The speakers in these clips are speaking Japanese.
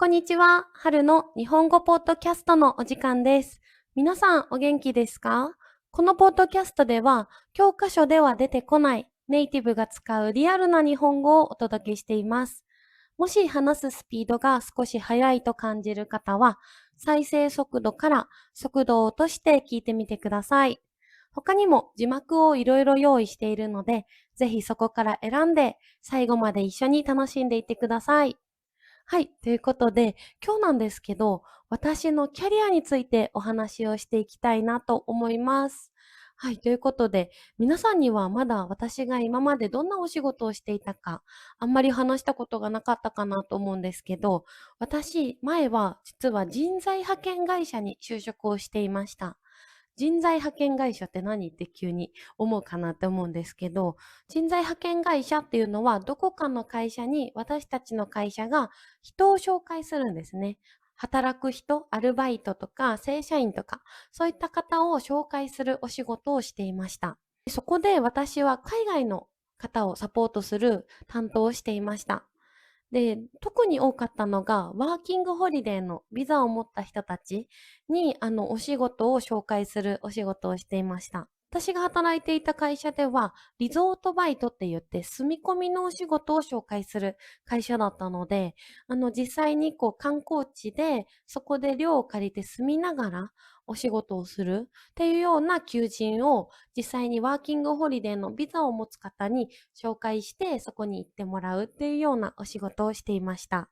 こんにちは。春の日本語ポッドキャストのお時間です。皆さんお元気ですか？このポッドキャストでは、教科書では出てこないネイティブが使うリアルな日本語をお届けしています。もし話すスピードが少し速いと感じる方は、再生速度から速度を落として聞いてみてください。他にも字幕をいろいろ用意しているので、ぜひそこから選んで最後まで一緒に楽しんでいってください。はい。ということで、今日なんですけど、私のキャリアについてお話をしていきたいなと思います。はい。ということで、皆さんにはまだ私が今までどんなお仕事をしていたか、あんまり話したことがなかったかなと思うんですけど、私、前は実は人材派遣会社に就職をしていました。人材派遣会社って何って急に思うかなって思うんですけど、人材派遣会社っていうのはどこかの会社に私たちの会社が人を紹介するんですね。働く人、アルバイトとか正社員とか、そういった方を紹介するお仕事をしていました。そこで私は海外の方をサポートする担当をしていました。で、特に多かったのが、ワーキングホリデーのビザを持った人たちに、お仕事を紹介するお仕事をしていました。私が働いていた会社では、リゾートバイトって言って、住み込みのお仕事を紹介する会社だったので、実際に観光地で、そこで寮を借りて住みながらお仕事をするっていうような求人を、実際にワーキングホリデーのビザを持つ方に紹介して、そこに行ってもらうっていうようなお仕事をしていました。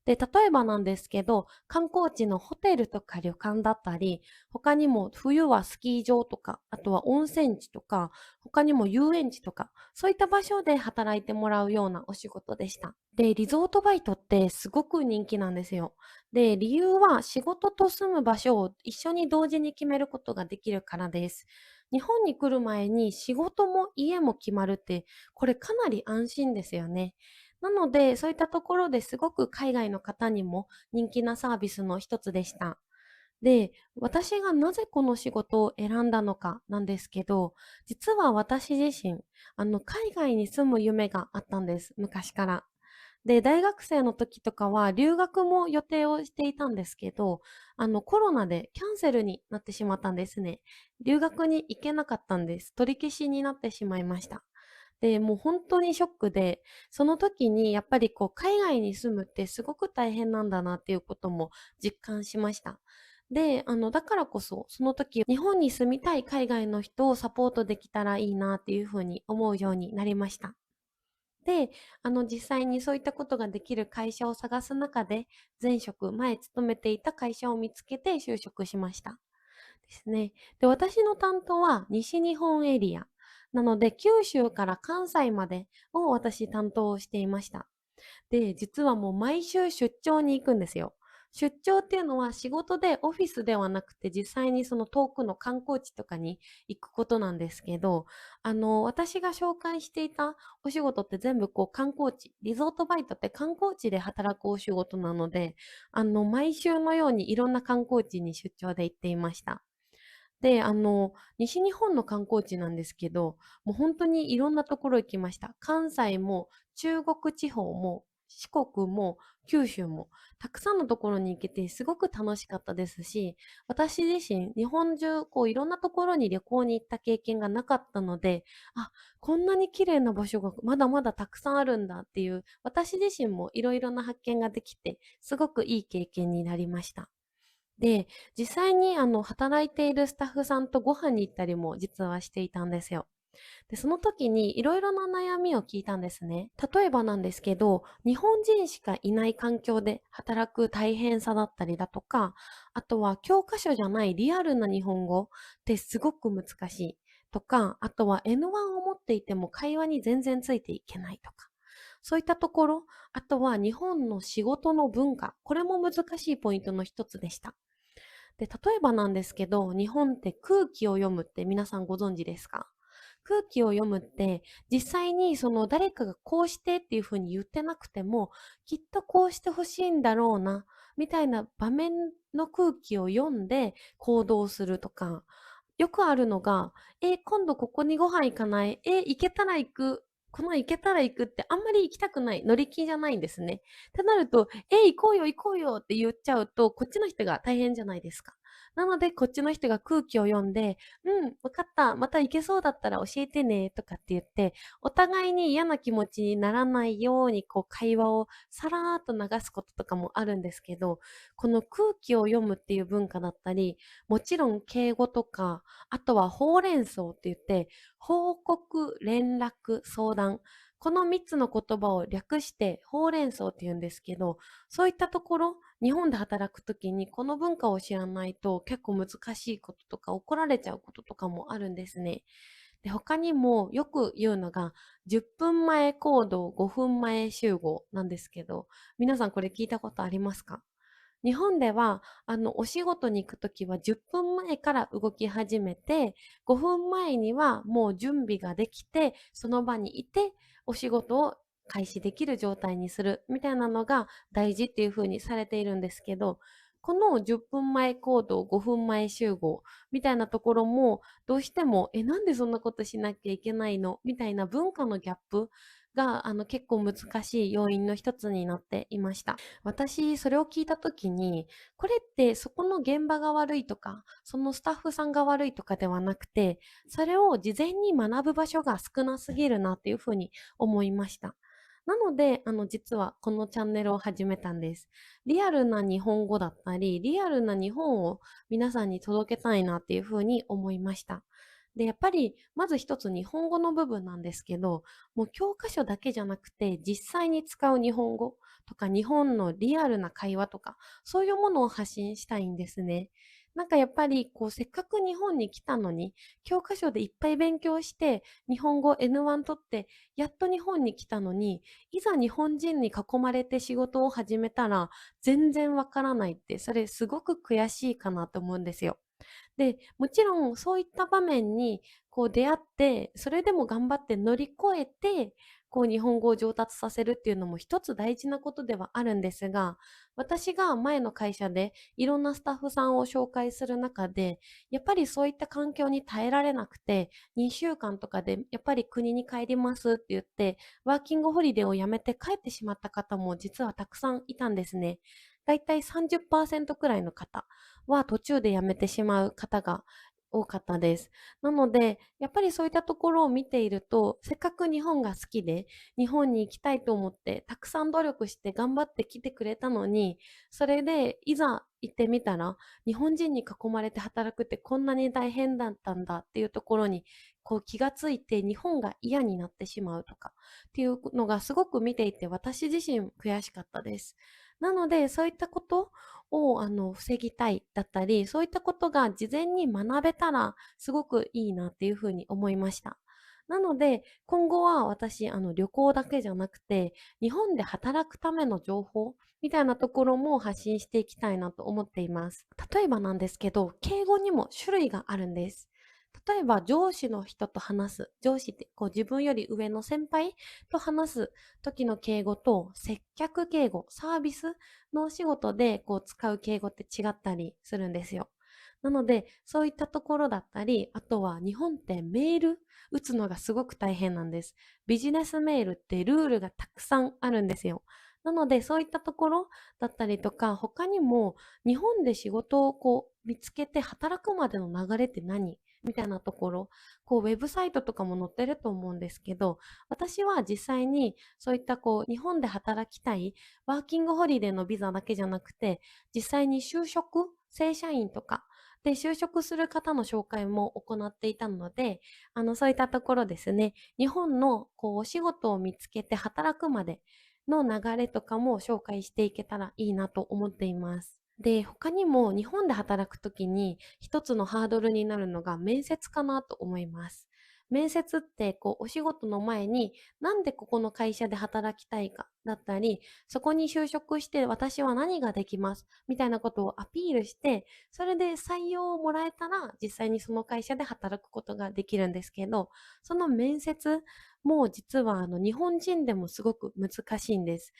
で、例えばなんですけど、観光地のホテルとか旅館だったり、他にも冬はスキー場とか、あとは温泉地とか、他にも遊園地とか、そういった場所で働いてもらうようなお仕事でした。で、リゾートバイトってすごく人気なんですよ。で、理由は仕事と住む場所を一緒に同時に決めることができるからです。日本に来る前に仕事も家も決まるって、これかなり安心ですよね。なので、そういったところですごく海外の方にも人気なサービスの一つでした。で、私がなぜこの仕事を選んだのかなんですけど、実は私自身、海外に住む夢があったんです、昔から。で、大学生の時とかは留学も予定をしていたんですけど、コロナでキャンセルになってしまったんですね。留学に行けなかったんです。取り消しになってしまいました。で、もう本当にショックで、その時にやっぱり海外に住むってすごく大変なんだなっていうことも実感しました。で、だからこそ、その時、日本に住みたい海外の人をサポートできたらいいなっていうふうに思うようになりました。で、実際にそういったことができる会社を探す中で、前職、前勤めていた会社を見つけて就職しました。ですね。で、私の担当は西日本エリア。なので、九州から関西までを私担当していました。で、実はもう毎週出張に行くんですよ。出張っていうのは仕事でオフィスではなくて実際にその遠くの観光地とかに行くことなんですけど、私が紹介していたお仕事って全部観光地、リゾートバイトって観光地で働くお仕事なので、毎週のようにいろんな観光地に出張で行っていました。で、西日本の観光地なんですけど、もう本当にいろんなところ行きました。関西も中国地方も四国も九州もたくさんのところに行けてすごく楽しかったですし、私自身日本中いろんなところに旅行に行った経験がなかったので、あ、こんなに綺麗な場所がまだまだたくさんあるんだっていう、私自身もいろいろな発見ができて、すごくいい経験になりました。で、実際に働いているスタッフさんとご飯に行ったりも実はしていたんですよ。で、その時にいろいろな悩みを聞いたんですね。例えばなんですけど、日本人しかいない環境で働く大変さだったりだとか、あとは教科書じゃないリアルな日本語ってすごく難しいとか、あとは N1 を持っていても会話に全然ついていけないとか。そういったところ、あとは日本の仕事の文化、これも難しいポイントの一つでした。で、例えばなんですけど、日本って空気を読むって皆さんご存知ですか？空気を読むって、実際にその誰かがこうしてっていうふうに言ってなくても、きっとこうしてほしいんだろうな、みたいな場面の空気を読んで行動するとか、よくあるのが、今度ここにご飯行かない？行けたら行く。この行けたら行くってあんまり行きたくない、乗り気じゃないんですね。ってなると、行こうよ行こうよって言っちゃうと、こっちの人が大変じゃないですか。なので、こっちの人が空気を読んで、うん、わかった、また行けそうだったら教えてね、とかって言って、お互いに嫌な気持ちにならないように、会話をさらーっと流すこととかもあるんですけど、この空気を読むっていう文化だったり、もちろん敬語とか、あとはほうれん草って言って、報告、連絡、相談。この3つの言葉を略してほうれん草って言うんですけど、そういったところ、日本で働くときにこの文化を知らないと結構難しいこととか怒られちゃうこととかもあるんですね。で、他にもよく言うのが、10分前行動、5分前集合なんですけど、皆さんこれ聞いたことありますか？日本では、お仕事に行くときは10分前から動き始めて、5分前にはもう準備ができて、その場にいて、お仕事を開始できる状態にするみたいなのが大事っていう風にされているんですけど、この10分前行動、5分前集合みたいなところも、どうしても、なんでそんなことしなきゃいけないのみたいな文化のギャップが、結構難しい要因の一つになっていました。私、それを聞いたときに、これってそこの現場が悪いとか、そのスタッフさんが悪いとかではなくて、それを事前に学ぶ場所が少なすぎるなっていうふうに思いました。なので、実はこのチャンネルを始めたんです。リアルな日本語だったり、リアルな日本を皆さんに届けたいなっていうふうに思いました。で、やっぱり、まず一つ日本語の部分なんですけど、もう教科書だけじゃなくて、実際に使う日本語とか、日本のリアルな会話とか、そういうものを発信したいんですね。なんかやっぱり、せっかく日本に来たのに、教科書でいっぱい勉強して、日本語 N1 取って、やっと日本に来たのに、いざ日本人に囲まれて仕事を始めたら、全然わからないって、それすごく悔しいかなと思うんですよ。で、もちろんそういった場面に出会って、それでも頑張って乗り越えて、日本語を上達させるっていうのも一つ大事なことではあるんですが、私が前の会社でいろんなスタッフさんを紹介する中で、やっぱりそういった環境に耐えられなくて、2週間とかでやっぱり国に帰りますって言って、ワーキングホリデーを辞めて帰ってしまった方も実はたくさんいたんですね。だいたい30%くらいの方は途中で辞めてしまう方が多かったです。なので、やっぱりそういったところを見ていると、せっかく日本が好きで、日本に行きたいと思って、たくさん努力して頑張って来てくれたのに、それでいざ行ってみたら、日本人に囲まれて働くってこんなに大変だったんだっていうところに、気がついて日本が嫌になってしまうとかっていうのがすごく見ていて私自身悔しかったです。なので、そういったことを防ぎたいだったり、そういったことが事前に学べたらすごくいいなっていうふうに思いました。なので、今後は私、旅行だけじゃなくて、日本で働くための情報みたいなところも発信していきたいなと思っています。例えばなんですけど、敬語にも種類があるんです。例えば上司の人と話す。上司って自分より上の先輩と話す時の敬語と接客敬語、サービスのお仕事で使う敬語って違ったりするんですよ。なので、そういったところだったり、あとは日本ってメール打つのがすごく大変なんです。ビジネスメールってルールがたくさんあるんですよ。なので、そういったところだったりとか、他にも日本で仕事を見つけて働くまでの流れって何みたいなところ、ウェブサイトとかも載ってると思うんですけど、私は実際にそういった日本で働きたいワーキングホリデーのビザだけじゃなくて、実際に就職、正社員とかで就職する方の紹介も行っていたので、そういったところですね、日本のお仕事を見つけて働くまでの流れとかも紹介していけたらいいなと思っています。で、他にも日本で働くときに一つのハードルになるのが面接かなと思います。面接ってお仕事の前になんでここの会社で働きたいかだったり、そこに就職して私は何ができますみたいなことをアピールして、それで採用をもらえたら実際にその会社で働くことができるんですけど、その面接も実は日本人でもすごく難しいんです。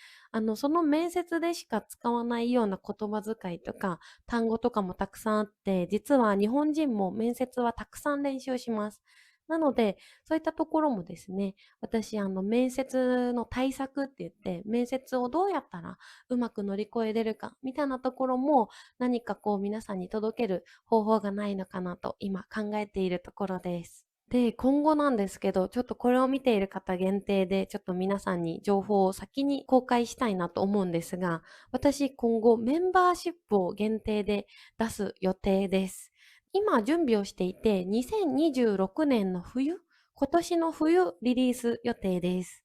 その面接でしか使わないような言葉遣いとか単語とかもたくさんあって、実は日本人も面接はたくさん練習します。なので、そういったところもですね、私、面接の対策って言って、面接をどうやったらうまく乗り越えれるか、みたいなところも、何かこう皆さんに届ける方法がないのかなと、今考えているところです。で、今後なんですけど、ちょっとこれを見ている方限定で、ちょっと皆さんに情報を先に公開したいなと思うんですが、私今後メンバーシップを限定で出す予定です。今準備をしていて、2026年の冬、今年の冬リリース予定です。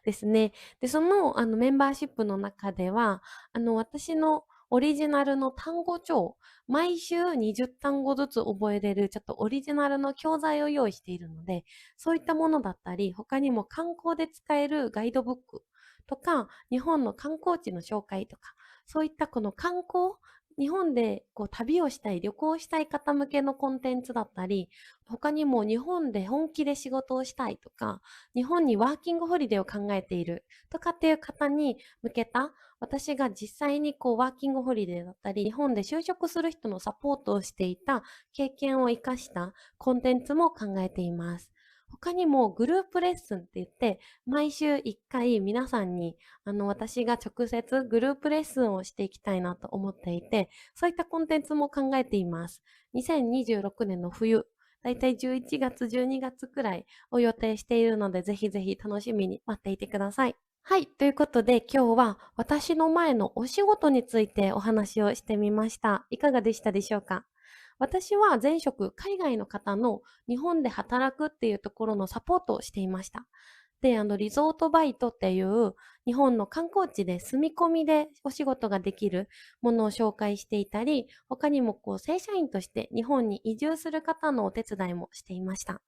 ですね。で、その、メンバーシップの中では、私のオリジナルの単語帳、毎週20単語ずつ覚えれる、ちょっとオリジナルの教材を用意しているので、そういったものだったり、他にも観光で使えるガイドブックとか、日本の観光地の紹介とか、そういったこの観光、日本でこう旅をしたい、旅行したい方向けのコンテンツだったり、他にも日本で本気で仕事をしたいとか、日本にワーキングホリデーを考えているとかっていう方に向けた、私が実際にこうワーキングホリデーだったり、日本で就職する人のサポートをしていた経験を活かしたコンテンツも考えています。他にもグループレッスンって言って、毎週1回皆さんに、私が直接グループレッスンをしていきたいなと思っていて、そういったコンテンツも考えています。2026年の冬、だいたい11月、12月くらいを予定しているので、ぜひぜひ楽しみに待っていてください。はい。ということで、今日は私の前のお仕事についてお話をしてみました。いかがでしたでしょうか？私は前職、海外の方の日本で働くっていうところのサポートをしていました。で、リゾートバイトっていう日本の観光地で住み込みでお仕事ができるものを紹介していたり、他にもこう正社員として日本に移住する方のお手伝いもしていました。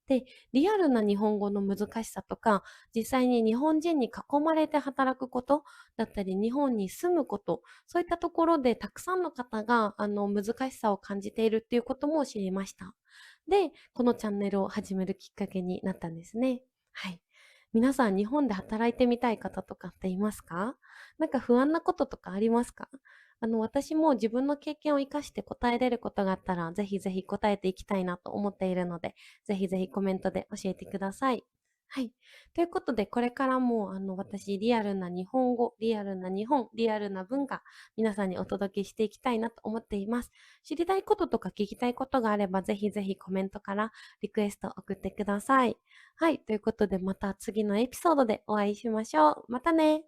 で、リアルな日本語の難しさとか、実際に日本人に囲まれて働くことだったり、日本に住むこと、そういったところでたくさんの方が、難しさを感じているっていうことも知りました。で、このチャンネルを始めるきっかけになったんですね。はい。皆さん、日本で働いてみたい方とかっていますか？なんか不安なこととかありますか？私も自分の経験を活かして答えれることがあったら、ぜひぜひ答えていきたいなと思っているので、ぜひぜひコメントで教えてください。はい。ということで、これからも、私、リアルな日本語、リアルな日本、リアルな文化、皆さんにお届けしていきたいなと思っています。知りたいこととか聞きたいことがあれば、ぜひぜひコメントからリクエスト送ってください。はい。ということで、また次のエピソードでお会いしましょう。またね。